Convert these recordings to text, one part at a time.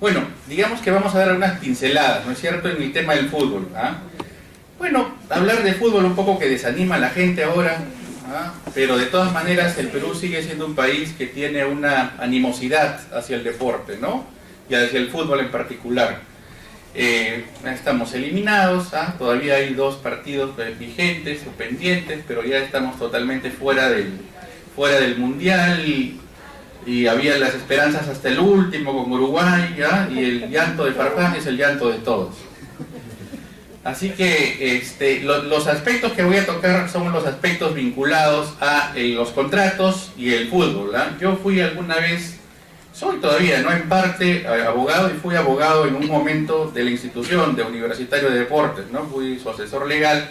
Bueno, digamos que vamos a dar unas pinceladas, ¿no es cierto?, en el tema del fútbol, ¿ah? Bueno, hablar de fútbol un poco que desanima a la gente ahora, ¿ah? Pero de todas maneras el Perú sigue siendo un país que tiene una animosidad hacia el deporte, ¿no? Y hacia el fútbol en particular. Estamos eliminados, ¿ah? Todavía hay 2 partidos vigentes o pendientes, pero ya estamos totalmente fuera del mundial y había las esperanzas hasta el último con Uruguay, ¿ya? Y el llanto de Farfán es el llanto de todos. Así que los aspectos que voy a tocar son los aspectos vinculados a los contratos y el fútbol, ¿ah? Yo fui alguna vez, soy todavía, ¿no?, en parte abogado, y fui abogado en un momento de la institución de Universitario de Deportes, ¿no? Fui su asesor legal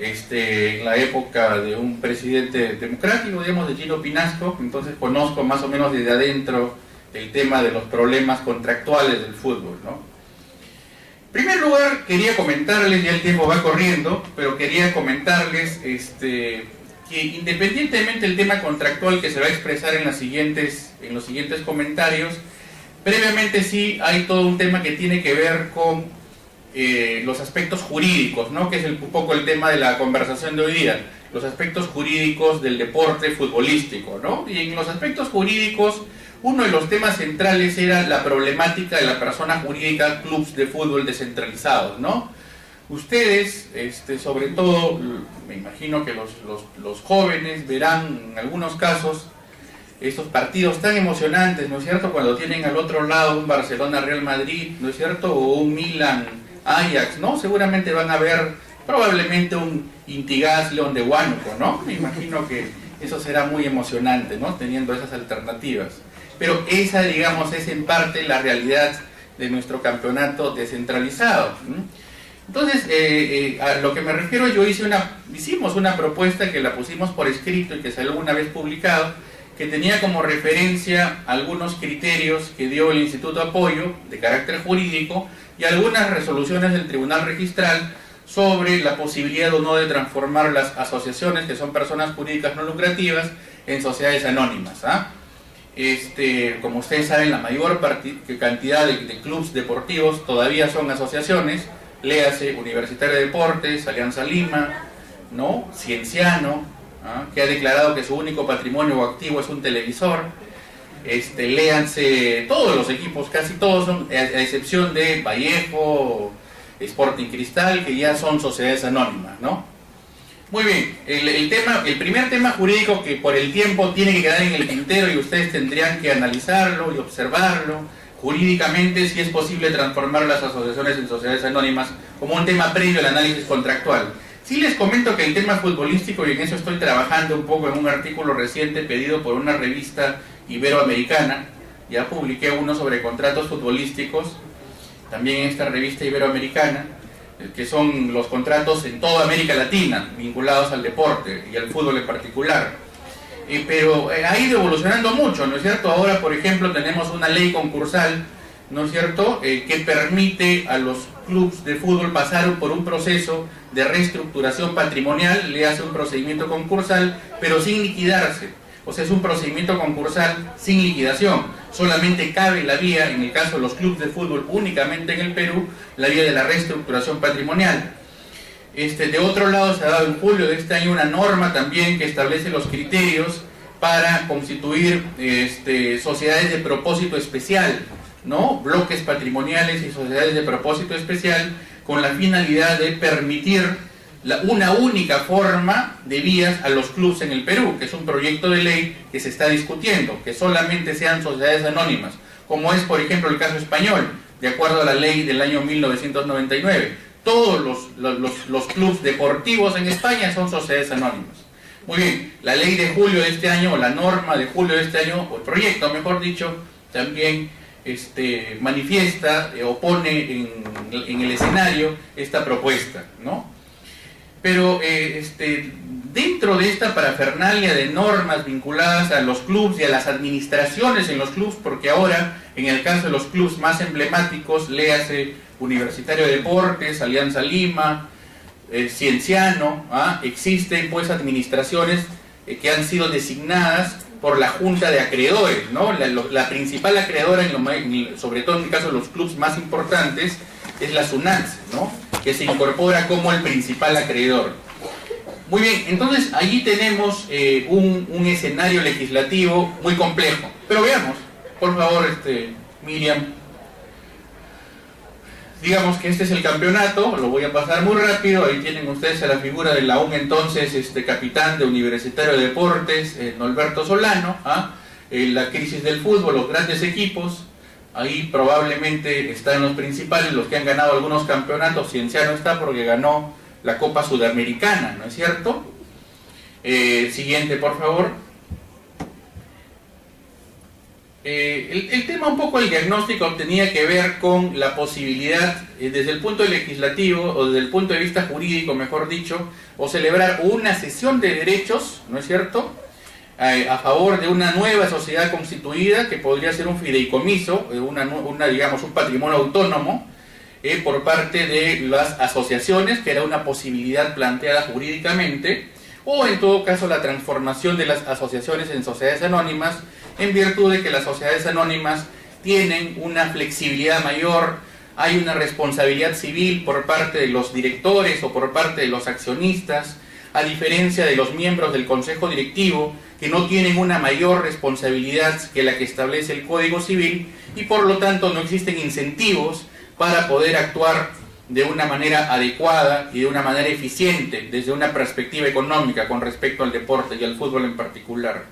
en la época de un presidente democrático, digamos, de Gino Pinasco. Entonces conozco más o menos desde adentro el tema de los problemas contractuales del fútbol, ¿no? En primer lugar, quería comentarles, ya el tiempo va corriendo, pero quería comentarles que independientemente del tema contractual que se va a expresar en los siguientes comentarios, previamente sí hay todo un tema que tiene que ver con los aspectos jurídicos, ¿no?, que es un poco el tema de la conversación de hoy día, los aspectos jurídicos del deporte futbolístico, ¿no? Y en los aspectos jurídicos, uno de los temas centrales era la problemática de la persona jurídica, clubes de fútbol descentralizados, ¿no? Ustedes, sobre todo, me imagino que los jóvenes verán en algunos casos estos partidos tan emocionantes, ¿no es cierto?, cuando tienen al otro lado un Barcelona-Real Madrid, ¿no es cierto?, o un Milan-Ajax, ¿no? Seguramente van a ver probablemente un Intigaz-León de Huánuco, ¿no? Me imagino que eso será muy emocionante, ¿no?, teniendo esas alternativas. Pero esa, digamos, es en parte la realidad de nuestro campeonato descentralizado. Entonces, a lo que me refiero, hicimos una propuesta que la pusimos por escrito y que salió una vez publicado, que tenía como referencia algunos criterios que dio el Instituto Apoyo de carácter jurídico y algunas resoluciones del Tribunal Registral sobre la posibilidad o no de transformar las asociaciones, que son personas jurídicas no lucrativas, en sociedades anónimas, ¿ah? Como ustedes saben, la mayor cantidad de clubes deportivos todavía son asociaciones, léase Universitario de Deportes, Alianza Lima, ¿no?, Cienciano, ¿ah?, que ha declarado que su único patrimonio o activo es un televisor. Léanse todos los equipos, casi todos son, a excepción de Vallejo, Sporting Cristal, que ya son sociedades anónimas, ¿no? Muy bien, el primer tema jurídico que por el tiempo tiene que quedar en el tintero y ustedes tendrían que analizarlo y observarlo jurídicamente, si es posible transformar las asociaciones en sociedades anónimas, como un tema previo al análisis contractual. Sí les comento que el tema futbolístico, y en eso estoy trabajando un poco en un artículo reciente pedido por una revista iberoamericana, ya publiqué uno sobre contratos futbolísticos, también en esta revista iberoamericana, que son los contratos en toda América Latina, vinculados al deporte y al fútbol en particular. Pero ha ido evolucionando mucho, ¿no es cierto? Ahora, por ejemplo, tenemos una ley concursal, ¿no es cierto?, que permite a los clubes de fútbol pasar por un proceso de reestructuración patrimonial, le hace un procedimiento concursal, pero sin liquidarse. O sea, es un procedimiento concursal sin liquidación. Solamente cabe la vía, en el caso de los clubes de fútbol únicamente en el Perú, la vía de la reestructuración patrimonial. De otro lado, se ha dado en julio de este año una norma también que establece los criterios para constituir sociedades de propósito especial, ¿no?, bloques patrimoniales y sociedades de propósito especial, con la finalidad de permitir una única forma de vías a los clubes en el Perú, que es un proyecto de ley que se está discutiendo, que solamente sean sociedades anónimas, como es, por ejemplo, el caso español, de acuerdo a la ley del año 1999. Todos los clubes deportivos en España son sociedades anónimas. Muy bien, la ley de julio de este año, o la norma de julio de este año, o el proyecto, mejor dicho, también manifiesta o pone en el escenario esta propuesta, ¿no? Pero dentro de esta parafernalia de normas vinculadas a los clubes y a las administraciones en los clubes, porque ahora, en el caso de los clubes más emblemáticos, léase Universitario de Deportes, Alianza Lima, Cienciano, existen pues administraciones que han sido designadas por la junta de acreedores, ¿no? La principal acreedora, sobre todo en el caso de los clubes más importantes, es la SUNAT, ¿no? Que se incorpora como el principal acreedor. Muy bien, entonces allí tenemos un escenario legislativo muy complejo. Pero veamos, por favor, Miriam. Digamos que este es el campeonato, lo voy a pasar muy rápido. Ahí tienen ustedes a la figura del aún entonces capitán de Universitario de Deportes, Norberto Solano, la crisis del fútbol, los grandes equipos. Ahí probablemente están los principales, los que han ganado algunos campeonatos. Cienciano está porque ganó la Copa Sudamericana, ¿no es cierto? Siguiente, por favor. El tema, un poco el diagnóstico, tenía que ver con la posibilidad, desde el punto legislativo, o desde el punto de vista jurídico, mejor dicho, o celebrar una cesión de derechos, ¿no es cierto?, a favor de una nueva sociedad constituida, que podría ser un fideicomiso, digamos, un patrimonio autónomo, por parte de las asociaciones, que era una posibilidad planteada jurídicamente, o en todo caso la transformación de las asociaciones en sociedades anónimas, en virtud de que las sociedades anónimas tienen una flexibilidad mayor, hay una responsabilidad civil por parte de los directores o por parte de los accionistas, a diferencia de los miembros del consejo directivo, que no tienen una mayor responsabilidad que la que establece el Código Civil, y por lo tanto no existen incentivos para poder actuar de una manera adecuada y de una manera eficiente desde una perspectiva económica con respecto al deporte y al fútbol en particular.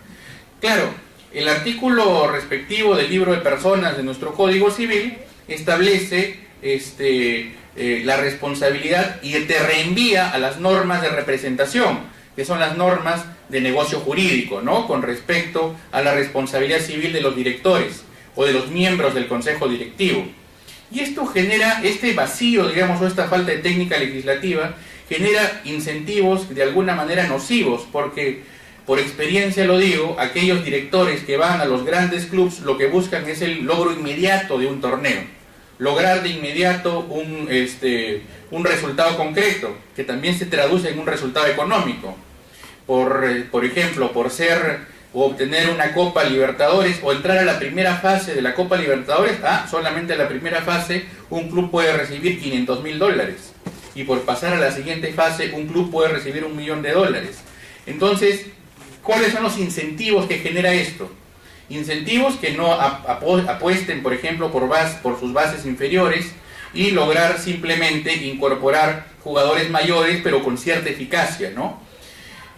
Claro, el artículo respectivo del libro de personas de nuestro Código Civil establece la responsabilidad y te reenvía a las normas de representación, que son las normas de negocio jurídico, ¿no?, con respecto a la responsabilidad civil de los directores o de los miembros del consejo directivo. Y esto genera, este vacío, digamos, o esta falta de técnica legislativa, genera incentivos de alguna manera nocivos, porque, por experiencia lo digo, aquellos directores que van a los grandes clubes lo que buscan es el logro inmediato de un torneo, lograr de inmediato un resultado concreto, que también se traduce en un resultado económico. Por ejemplo, por ser o obtener una Copa Libertadores o entrar a la primera fase de la Copa Libertadores, solamente a la primera fase un club puede recibir $500.000, y por pasar a la siguiente fase un club puede recibir $1 millón. Entonces, ¿cuáles son los incentivos que genera esto? Incentivos que no apuesten, por ejemplo, por sus bases inferiores y lograr simplemente incorporar jugadores mayores, pero con cierta eficacia, ¿no?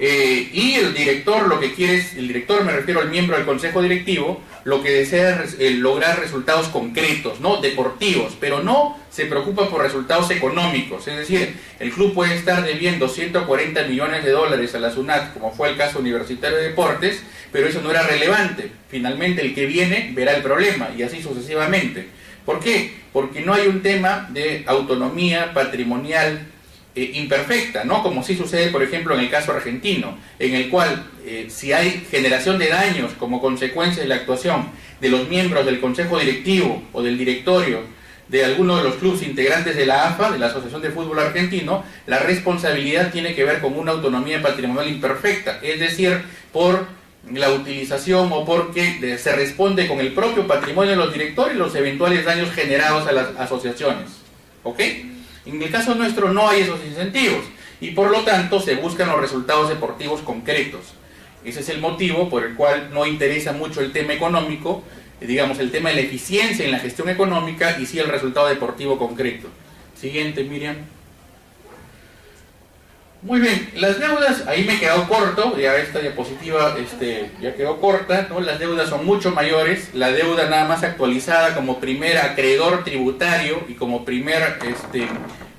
Y el director, lo que quiere es, el director, me refiero al miembro del consejo directivo, lo que desea es lograr resultados concretos, ¿no?, deportivos, pero no se preocupa por resultados económicos. Es decir, el club puede estar debiendo $140 millones a la SUNAT, como fue el caso Universitario de Deportes, pero eso no era relevante. Finalmente el que viene verá el problema, y así sucesivamente. ¿Por qué? Porque no hay un tema de autonomía patrimonial imperfecta, ¿no?, como sí sucede, por ejemplo, en el caso argentino, en el cual si hay generación de daños como consecuencia de la actuación de los miembros del consejo directivo o del directorio de alguno de los clubes integrantes de la AFA, de la Asociación de Fútbol Argentino, la responsabilidad tiene que ver con una autonomía patrimonial imperfecta, es decir, por la utilización o porque se responde con el propio patrimonio de los directores y los eventuales daños generados a las asociaciones. ¿Ok? En el caso nuestro no hay esos incentivos y por lo tanto se buscan los resultados deportivos concretos. Ese es el motivo por el cual no interesa mucho el tema económico, digamos el tema de la eficiencia en la gestión económica, y sí el resultado deportivo concreto. Siguiente, Miriam. Muy bien, las deudas, ahí me he quedado corto, ya esta diapositiva ya quedó corta, ¿no? Las deudas son mucho mayores, la deuda nada más actualizada como primer acreedor tributario y como primer,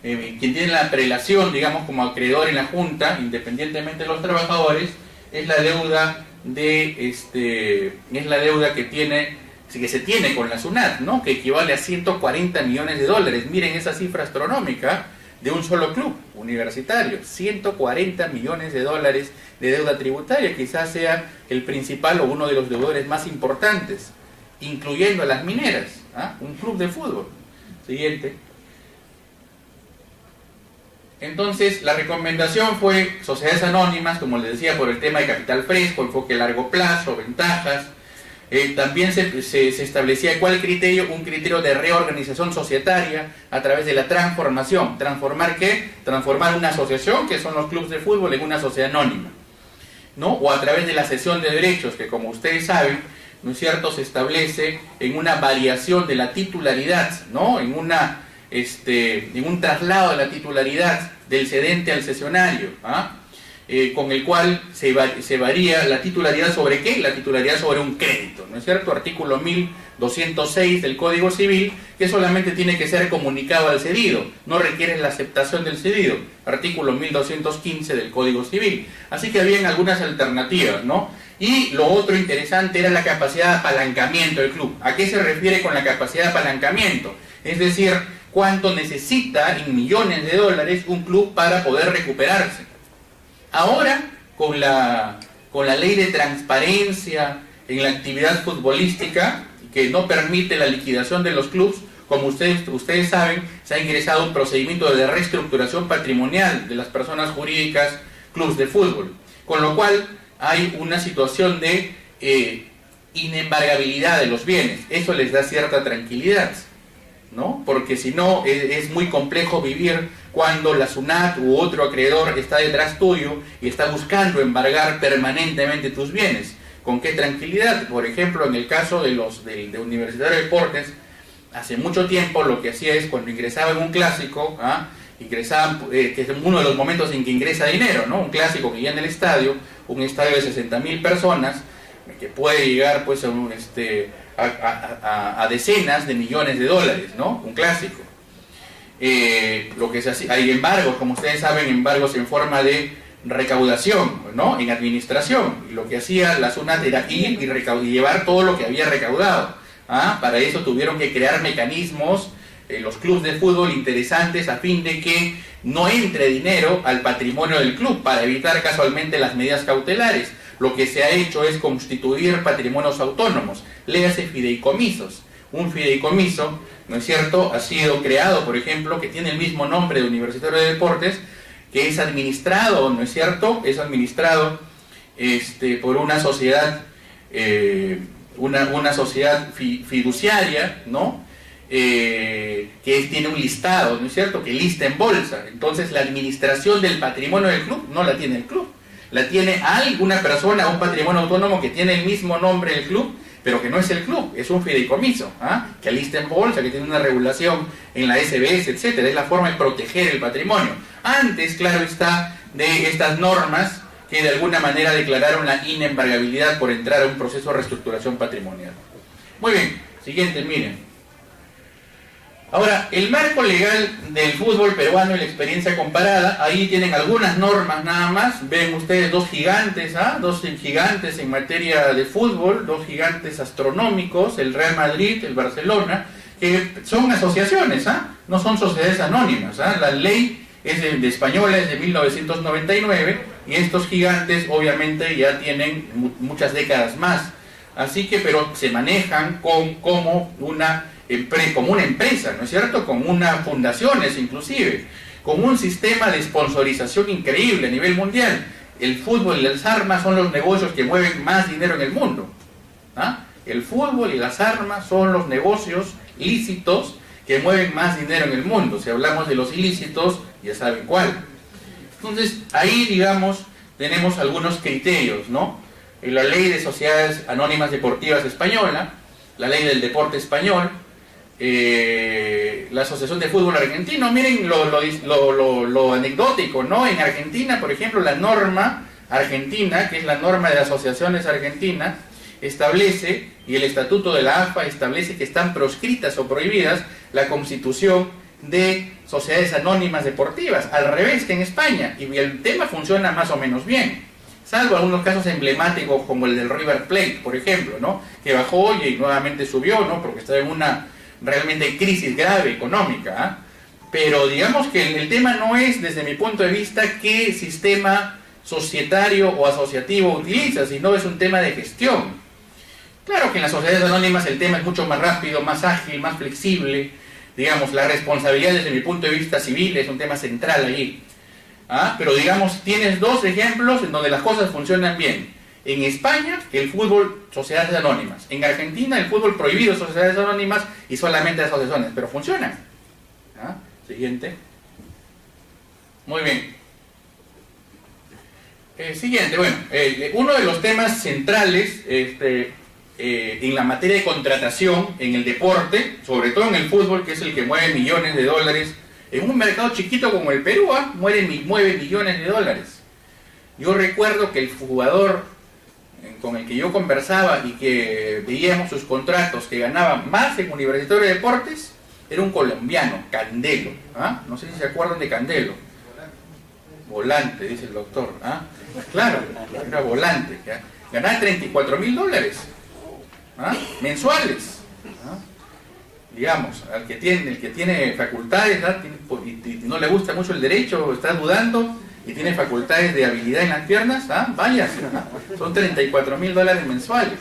quien tiene la prelación, digamos, como acreedor en la Junta, independientemente de los trabajadores, es la deuda que se tiene con la SUNAT, ¿no?, que equivale a $140 millones. Miren esa cifra astronómica de un solo club universitario, $140 millones de deuda tributaria. Quizás sea el principal o uno de los deudores más importantes, incluyendo a las mineras, un club de fútbol. Siguiente. Entonces, la recomendación fue sociedades anónimas, como les decía, por el tema de capital fresco, enfoque a largo plazo, ventajas. También se establecía ¿cuál criterio? Un criterio de reorganización societaria a través de la transformación. ¿Transformar qué? Transformar una asociación, que son los clubes de fútbol, en una sociedad anónima, ¿no? O a través de la cesión de derechos, que como ustedes saben, ¿no es cierto?, se establece en una variación de la titularidad, ¿no? En un traslado de la titularidad del cedente al cesionario, con el cual se varía la titularidad sobre ¿qué? La titularidad sobre un crédito, ¿no es cierto? Artículo 1206 del Código Civil, que solamente tiene que ser comunicado al cedido, no requiere la aceptación del cedido. Artículo 1215 del Código Civil. Así que habían algunas alternativas, ¿no? Y lo otro interesante era la capacidad de apalancamiento del club. ¿A qué se refiere con la capacidad de apalancamiento? Es decir, cuánto necesita en millones de dólares un club para poder recuperarse. Ahora, con la ley de transparencia en la actividad futbolística, que no permite la liquidación de los clubes, como ustedes saben, se ha ingresado un procedimiento de reestructuración patrimonial de las personas jurídicas clubes de fútbol, con lo cual hay una situación de inembargabilidad de los bienes. Eso les da cierta tranquilidad, ¿no? Porque si no, es muy complejo vivir cuando la SUNAT u otro acreedor está detrás tuyo y está buscando embargar permanentemente tus bienes. ¿Con qué tranquilidad? Por ejemplo, en el caso de Universitario de Deportes, hace mucho tiempo lo que hacía es cuando ingresaba en un clásico, ingresaban, que es uno de los momentos en que ingresa dinero, ¿no? Un clásico que ya en el estadio, un estadio de 60.000 personas, que puede llegar pues a decenas de millones de dólares, ¿no? Un clásico. Lo que se hacía, hay embargos, como ustedes saben, embargos en forma de recaudación, ¿no? En administración. Y lo que hacía la SUNAT era ir y llevar todo lo que había recaudado. Para eso tuvieron que crear mecanismos, los clubes de fútbol interesantes, a fin de que no entre dinero al patrimonio del club, para evitar casualmente las medidas cautelares. Lo que se ha hecho es constituir patrimonios autónomos, léase fideicomisos. Un fideicomiso, ¿no es cierto?, ha sido creado, por ejemplo, que tiene el mismo nombre de Universitario de Deportes, que es administrado, ¿no es cierto?, es administrado por una sociedad, una sociedad fiduciaria, ¿no?, que tiene un listado, ¿no es cierto?, que lista en bolsa. Entonces la administración del patrimonio del club no la tiene el club, la tiene alguna persona, un patrimonio autónomo que tiene el mismo nombre del club, pero que no es el club, es un fideicomiso, que alista en bolsa, que tiene una regulación en la SBS, etcétera. Es la forma de proteger el patrimonio. Antes, claro está, de estas normas que de alguna manera declararon la inembargabilidad por entrar a un proceso de reestructuración patrimonial. Muy bien, siguiente, miren. Ahora, el marco legal del fútbol peruano y la experiencia comparada, ahí tienen algunas normas nada más. Ven ustedes dos gigantes en materia de fútbol, dos gigantes astronómicos, el Real Madrid, el Barcelona, que son asociaciones, no son sociedades anónimas. La ley es de española, es de 1999, y estos gigantes obviamente ya tienen muchas décadas más. Así que, pero se manejan como una empresa, ¿no es cierto?, con unas fundaciones inclusive, con un sistema de sponsorización increíble a nivel mundial. El fútbol y las armas son los negocios que mueven más dinero en el mundo. El fútbol y las armas son los negocios lícitos que mueven más dinero en el mundo. Si hablamos de los ilícitos, ya saben cuál. Entonces, ahí, digamos, tenemos algunos criterios, ¿no? En la ley de sociedades anónimas deportivas española, la ley del deporte español, la Asociación de Fútbol Argentino. Miren lo anecdótico, ¿no? En Argentina, por ejemplo, la norma argentina, que es la norma de asociaciones argentinas, establece, y el estatuto de la AFA establece, que están proscritas o prohibidas la constitución de sociedades anónimas deportivas, al revés que en España, y el tema funciona más o menos bien, salvo algunos casos emblemáticos como el del River Plate, por ejemplo, ¿no?, que bajó y nuevamente subió, ¿no?, porque estaba en una realmente crisis grave económica. Pero digamos que el tema no es, desde mi punto de vista, qué sistema societario o asociativo utiliza, sino es un tema de gestión. Claro que en las sociedades anónimas el tema es mucho más rápido, más ágil, más flexible. Digamos, la responsabilidad desde mi punto de vista civil es un tema central allí. Pero digamos, tienes dos ejemplos en donde las cosas funcionan bien. En España, el fútbol, sociedades anónimas. En Argentina, el fútbol prohibido, sociedades anónimas y solamente asociaciones, pero funcionan. Siguiente. Muy bien. Siguiente, bueno, uno de los temas centrales en la materia de contratación en el deporte, sobre todo en el fútbol, que es el que mueve millones de dólares, en un mercado chiquito como el Perú, mueve millones de dólares. Yo recuerdo que el jugador con el que yo conversaba y que veíamos sus contratos, que ganaba más en Universitario de Deportes, era un colombiano, Candelo. No sé si se acuerdan de Candelo. Volante, dice el doctor. Claro, era volante. Ganaba $34.000 mensuales. Digamos, el que tiene facultades y no le gusta mucho el derecho, está dudando y tiene facultades de habilidad en las piernas, váyase. Son $34.000 mensuales.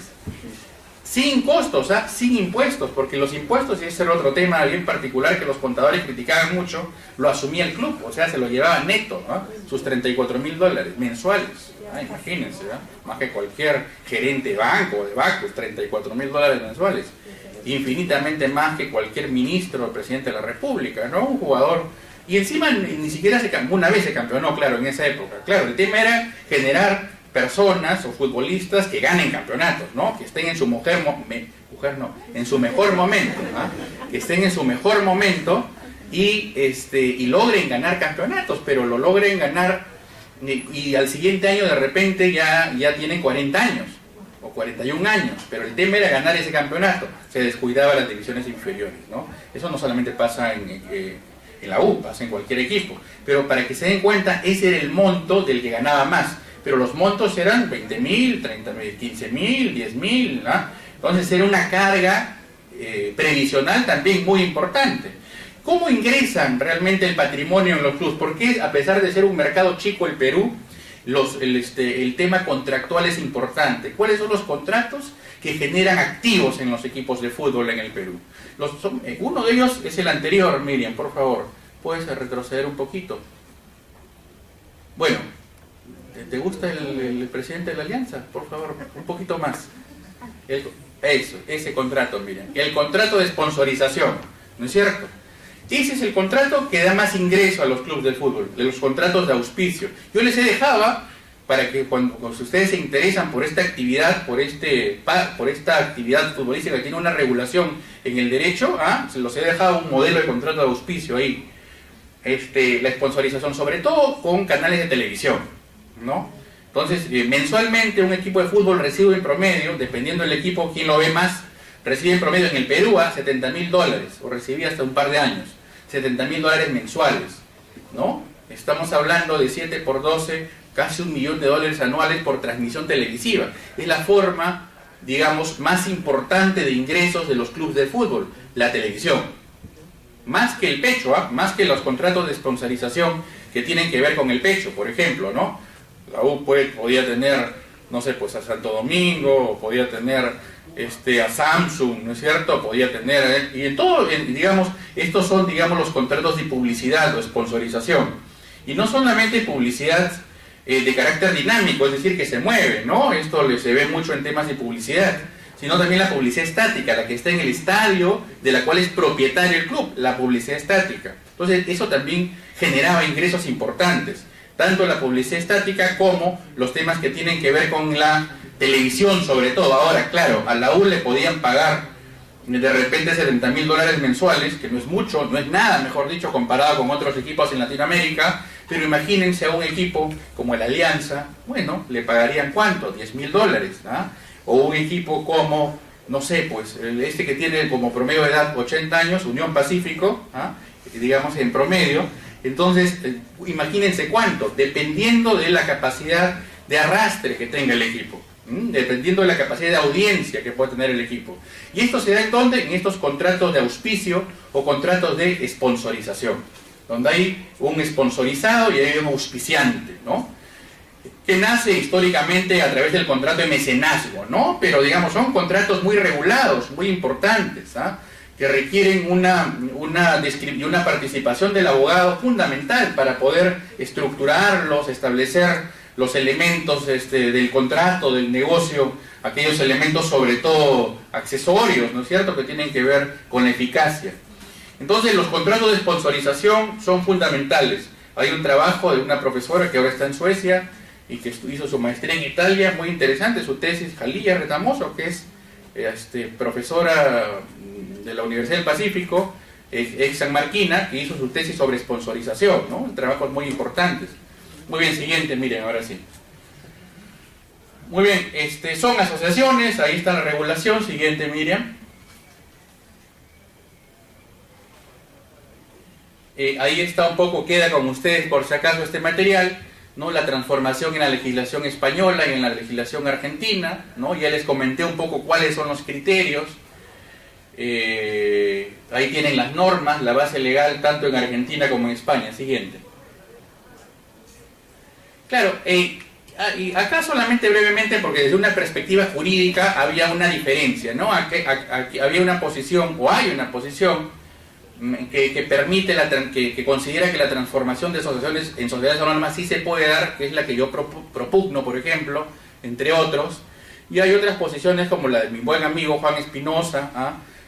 Sin costos, sin impuestos, porque los impuestos, y ese era otro tema bien particular que los contadores criticaban mucho, lo asumía el club, o sea, se lo llevaba neto, sus $34.000 mensuales. Imagínense, más que cualquier gerente de banco o de bancos, $34.000 mensuales. Infinitamente más que cualquier ministro o presidente de la República, ¿no? Un jugador. Y encima ni siquiera una vez se campeonó, claro, en esa época. Claro, el tema era generar personas o futbolistas que ganen campeonatos, ¿no? Que estén en su en su mejor momento, que estén en su mejor momento y logren ganar campeonatos, pero lo logren ganar y al siguiente año de repente ya tienen 40 años o 41 años, pero el tema era ganar ese campeonato, se descuidaba las divisiones inferiores, ¿no? Eso no solamente pasa en la U, pasa en cualquier equipo, pero para que se den cuenta, ese era el monto del que ganaba más. Pero los montos eran 20.000, 30.000, 15.000, 10.000, entonces era una carga previsional también muy importante. ¿Cómo ingresan realmente el patrimonio en los clubes? Porque a pesar de ser un mercado chico el Perú, el tema contractual es importante. ¿Cuáles son los contratos que generan activos en los equipos de fútbol en el Perú? Uno de ellos es el anterior, Miriam, por favor. ¿Puedes retroceder un poquito? Bueno, ¿te gusta el presidente de la Alianza? Por favor, un poquito más. Ese contrato, miren. El contrato de sponsorización, ¿no es cierto? Ese es el contrato que da más ingreso a los clubes de fútbol, de los contratos de auspicio. Yo les he dejado, para que cuando ustedes se interesan por esta actividad, por esta actividad futbolística que tiene una regulación en el derecho, se los he dejado un modelo de contrato de auspicio ahí. La sponsorización, sobre todo con canales de televisión, ¿no? Entonces, mensualmente un equipo de fútbol recibe en promedio, dependiendo del equipo, quién lo ve más, recibe en promedio en el Perú $70.000, o recibía hasta un par de años, $70.000 mensuales, ¿no? Estamos hablando de 7 por 12, casi $1 millón anuales por transmisión televisiva. Es la forma, digamos, más importante de ingresos de los clubes de fútbol, la televisión. Más que el pecho, más que los contratos de sponsorización que tienen que ver con el pecho, por ejemplo, ¿no? La U podía tener, no sé, pues a Santo Domingo, o podía tener a Samsung, ¿no es cierto? Podía tener, y en todo, digamos, estos son, digamos, los contratos de publicidad o sponsorización. Y no solamente publicidad de carácter dinámico, es decir, que se mueve, ¿no? Esto se ve mucho en temas de publicidad, sino también la publicidad estática, la que está en el estadio, de la cual es propietario el club, la publicidad estática. Entonces, eso también generaba ingresos importantes, tanto la publicidad estática como los temas que tienen que ver con la televisión, sobre todo. Ahora, claro, a la U le podían pagar de repente $70.000 mensuales, que no es mucho, no es nada, mejor dicho, comparado con otros equipos en Latinoamérica, pero imagínense a un equipo como el Alianza, bueno, le pagarían ¿cuánto? $10.000, o un equipo como, no sé, pues, que tiene como promedio de edad 80 años, Unión Pacífico, digamos en promedio. Entonces, imagínense cuánto, dependiendo de la capacidad de arrastre que tenga el equipo, dependiendo de la capacidad de audiencia que pueda tener el equipo. Y esto se da en donde, en estos contratos de auspicio o contratos de sponsorización, donde hay un sponsorizado y hay un auspiciante, ¿no? Que nace históricamente a través del contrato de mecenazgo, ¿no? Pero digamos, son contratos muy regulados, muy importantes, que requieren un y una participación del abogado fundamental para poder estructurarlos, establecer los elementos del contrato, del negocio, aquellos elementos sobre todo accesorios, ¿no es cierto?, que tienen que ver con la eficacia. Entonces los contratos de sponsorización son fundamentales. Hay un trabajo de una profesora que ahora está en Suecia y que hizo su maestría en Italia, muy interesante, su tesis, Jalía Retamoso, que es profesora de la Universidad del Pacífico, ex sanmarquina, que hizo su tesis sobre sponsorización, ¿no? Trabajos muy importantes. Muy bien, siguiente, miren, ahora sí. Muy bien, son asociaciones, ahí está la regulación, siguiente, Miriam. Ahí está un poco, queda con ustedes por si acaso este material, ¿no? La transformación en la legislación española y en la legislación argentina, ¿no? Ya les comenté un poco cuáles son los criterios. Ahí tienen las normas, la base legal tanto en Argentina como en España. Siguiente. Claro, y acá solamente brevemente, porque desde una perspectiva jurídica había una diferencia, ¿no? Aquí había una posición, o hay una posición, que permite, que considera que la transformación de asociaciones en sociedades anónimas sí se puede dar, que es la que yo propugno, por ejemplo, entre otros. Y hay otras posiciones como la de mi buen amigo Juan Espinosa,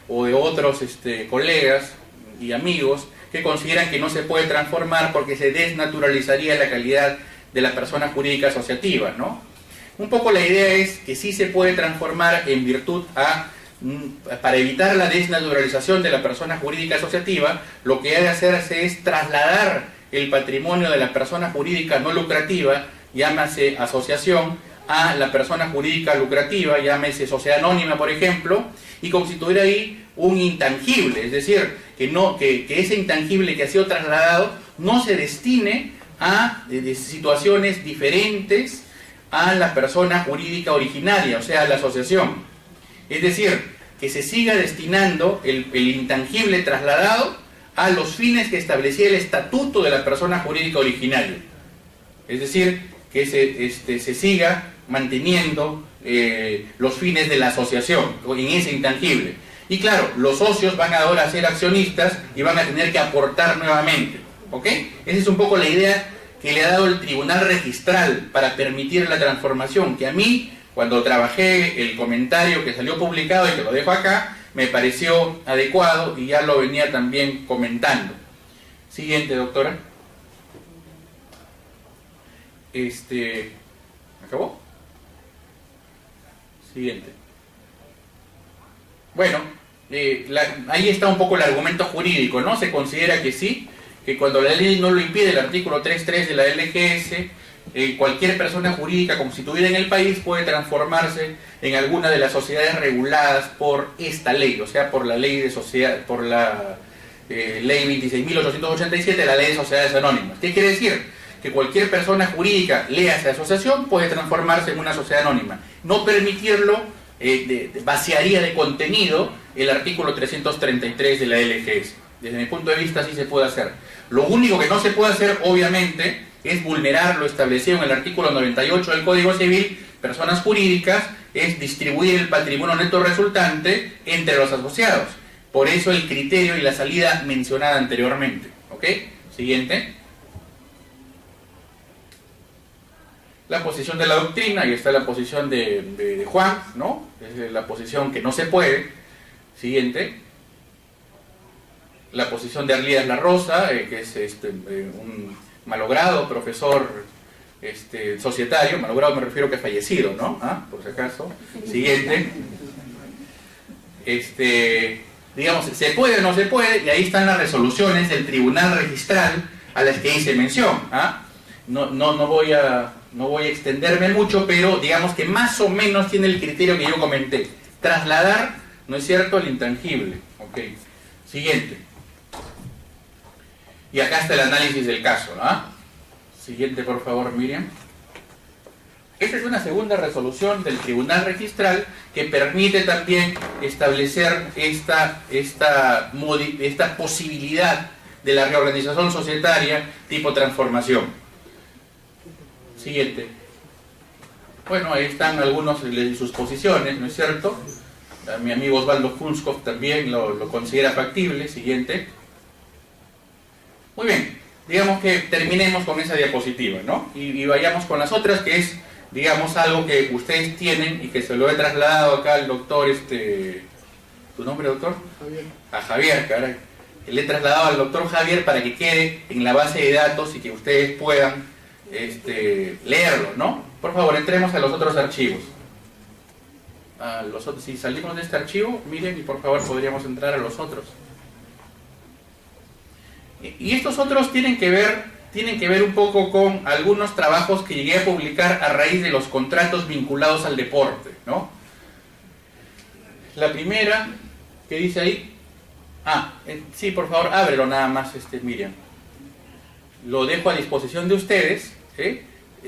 o de otros colegas y amigos, que consideran que no se puede transformar porque se desnaturalizaría la calidad de la persona jurídica asociativa, ¿no? Un poco la idea es que sí se puede transformar en virtud para evitar la desnaturalización de la persona jurídica asociativa, lo que ha de hacerse es trasladar el patrimonio de la persona jurídica no lucrativa, llámase asociación, a la persona jurídica lucrativa, llámese sociedad anónima, por ejemplo, y constituir ahí un intangible, es decir, que ese intangible que ha sido trasladado no se destine a situaciones diferentes a la persona jurídica originaria, o sea, a la asociación. Es decir, que se siga destinando el intangible trasladado a los fines que establecía el estatuto de la persona jurídica originaria. Es decir, que se siga manteniendo los fines de la asociación en ese intangible. Y claro, los socios van ahora a ser accionistas y van a tener que aportar nuevamente. ¿Ok? Esa es un poco la idea que le ha dado el Tribunal Registral para permitir la transformación, que a mí, cuando trabajé el comentario que salió publicado y que lo dejo acá, me pareció adecuado y ya lo venía también comentando. Siguiente, doctora. ¿Acabó? Siguiente. Bueno, ahí está un poco el argumento jurídico, ¿no? Se considera que sí, que cuando la ley no lo impide, el artículo 3.3 de la LGS, cualquier persona jurídica constituida en el país puede transformarse en alguna de las sociedades reguladas por esta ley, o sea, por la ley de sociedad, por la ley 26.887, la ley de sociedades anónimas. ¿Qué quiere decir? Que cualquier persona jurídica, léase asociación, puede transformarse en una sociedad anónima. No permitirlo vaciaría de contenido el artículo 333 de la LGS. Desde mi punto de vista sí se puede hacer. Lo único que no se puede hacer, obviamente, es vulnerar lo establecido en el artículo 98 del Código Civil, personas jurídicas, es distribuir el patrimonio neto resultante entre los asociados. Por eso el criterio y la salida mencionada anteriormente. ¿Ok? Siguiente. La posición de la doctrina, y está la posición de Juan, ¿no? Es la posición que no se puede. Siguiente. La posición de Arlías La Rosa, que es un malogrado profesor societario, malogrado me refiero que fallecido, ¿no? Por si acaso. Siguiente. Digamos, ¿se puede o no se puede? Y ahí están las resoluciones del Tribunal Registral a las que hice mención. No voy a extenderme mucho, pero digamos que más o menos tiene el criterio que yo comenté. Trasladar, ¿no es cierto?, el intangible. Ok. Siguiente. Y acá está el análisis del caso, ¿no? Siguiente, por favor, Miriam. Esta es una segunda resolución del Tribunal Registral que permite también establecer esta posibilidad de la reorganización societaria tipo transformación. Siguiente. Bueno, ahí están algunos de sus posiciones, ¿no es cierto? Mi amigo Osvaldo Kunskov también lo considera factible. Siguiente. Muy bien, digamos que terminemos con esa diapositiva, ¿no? Y vayamos con las otras, que es, digamos, algo que ustedes tienen y que se lo he trasladado acá al doctor, ¿tu nombre, doctor? Javier. A Javier, caray. Le he trasladado al doctor Javier para que quede en la base de datos y que ustedes puedan leerlo, ¿no? Por favor, entremos a los otros archivos. Si salimos de este archivo, miren, y por favor podríamos entrar a los otros. Y estos otros tienen que ver un poco con algunos trabajos que llegué a publicar a raíz de los contratos vinculados al deporte, ¿no? La primera, que dice ahí, sí, por favor, ábrelo nada más, Miriam. Lo dejo a disposición de ustedes, ¿sí?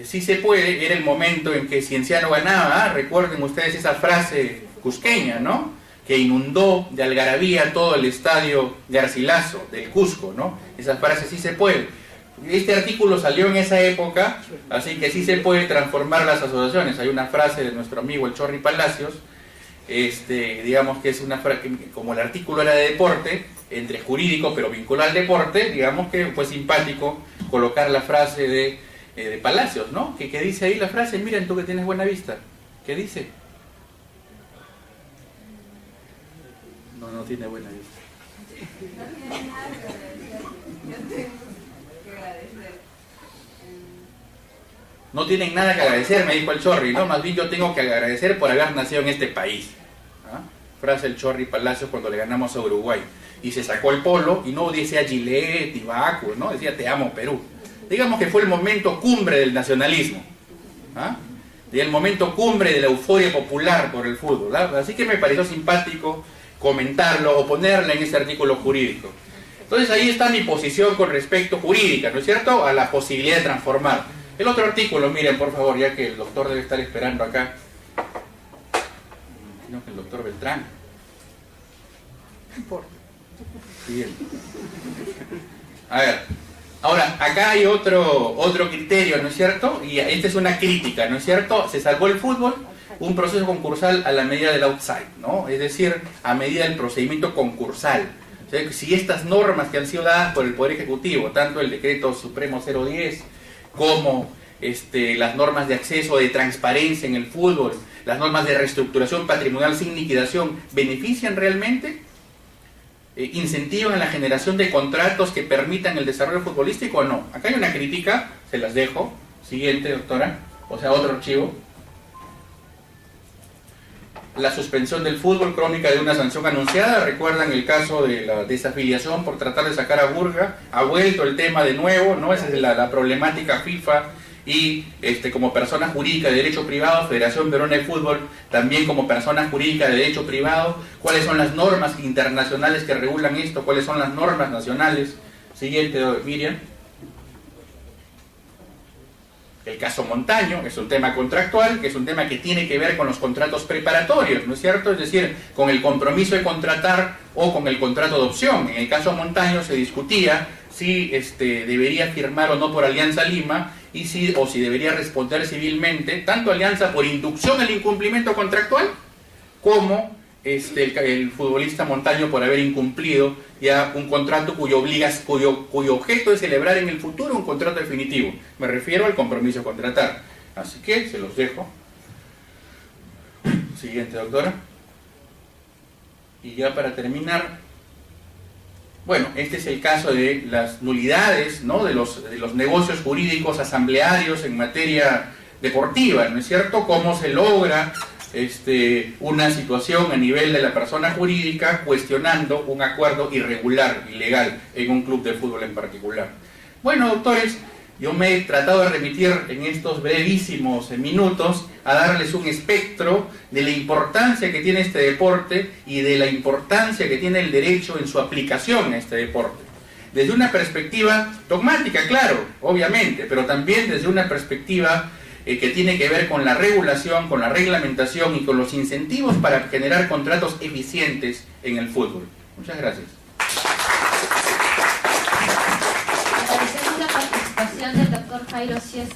Sí se puede, era el momento en que Cienciano ganaba, recuerden ustedes esa frase cusqueña, ¿no? Que inundó de algarabía todo el estadio Garcilaso del Cusco, ¿no? Esa frase sí se puede. Este artículo salió en esa época, así que sí se puede transformar las asociaciones. Hay una frase de nuestro amigo el Chorri Palacios, digamos que es una frase, como el artículo era de deporte, entre jurídico pero vinculado al deporte, digamos que fue simpático colocar la frase de Palacios, ¿no? Que dice ahí la frase, miren tú que tienes buena vista, ¿qué dice? No tiene buena vista. No tienen nada que agradecer, me dijo el Chorri, ¿no? Más bien yo tengo que agradecer por haber nacido en este país. Frase del Chorri Palacios cuando le ganamos a Uruguay. Y se sacó el polo y no decía Gillette y Bacu, ¿no? Decía te amo Perú. Digamos que fue el momento cumbre del nacionalismo. Y el momento cumbre de la euforia popular por el fútbol. ¿verdad? Así que me pareció simpático comentarlo o ponerla en ese artículo jurídico. Entonces ahí está mi posición con respecto jurídica, ¿no es cierto?, a la posibilidad de transformar. El otro artículo, miren por favor, ya que el doctor debe estar esperando acá. Imagino que el doctor Beltrán. No importa. Bien. A ver, ahora, acá hay otro criterio, ¿no es cierto? Y esta es una crítica, ¿no es cierto? Se salvó el fútbol, un proceso concursal a la medida del outside, ¿no? Es decir, a medida del procedimiento concursal. O sea, si estas normas que han sido dadas por el Poder Ejecutivo, tanto el Decreto Supremo 010, como las normas de acceso, de transparencia en el fútbol, las normas de reestructuración patrimonial sin liquidación, ¿benefician realmente? ¿Incentivan la generación de contratos que permitan el desarrollo futbolístico o no? Acá hay una crítica, se las dejo. Siguiente, doctora. O sea, otro archivo. La suspensión del fútbol, crónica de una sanción anunciada. Recuerdan el caso de la desafiliación por tratar de sacar a Burga. Ha vuelto el tema de nuevo, ¿no? Esa es la problemática FIFA y como persona jurídica de derecho privado, Federación Peruana de Fútbol, también como persona jurídica de derecho privado. ¿Cuáles son las normas internacionales que regulan esto? ¿Cuáles son las normas nacionales? Siguiente, Miriam. El caso Montaño es un tema contractual, que es un tema que tiene que ver con los contratos preparatorios, ¿no es cierto? Es decir, con el compromiso de contratar o con el contrato de opción. En el caso Montaño se discutía si debería firmar o no por Alianza Lima y si debería responder civilmente, tanto Alianza por inducción al incumplimiento contractual como el futbolista Montaño por haber incumplido ya un contrato cuyo objeto es celebrar en el futuro un contrato definitivo. Me refiero al compromiso de contratar. Así que se los dejo. Siguiente, doctora. Y ya para terminar, bueno, este es el caso de las nulidades, ¿no?, de los negocios jurídicos asamblearios en materia deportiva, ¿no es cierto? Cómo se logra una situación a nivel de la persona jurídica cuestionando un acuerdo irregular, ilegal, en un club de fútbol en particular. Bueno, doctores, yo me he tratado de remitir en estos brevísimos minutos a darles un espectro de la importancia que tiene este deporte y de la importancia que tiene el derecho en su aplicación a este deporte. Desde una perspectiva dogmática, claro, obviamente, pero también desde una perspectiva que tiene que ver con la regulación, con la reglamentación y con los incentivos para generar contratos eficientes en el fútbol. Muchas gracias. Agradecemos la participación del doctor Jairo Cieza.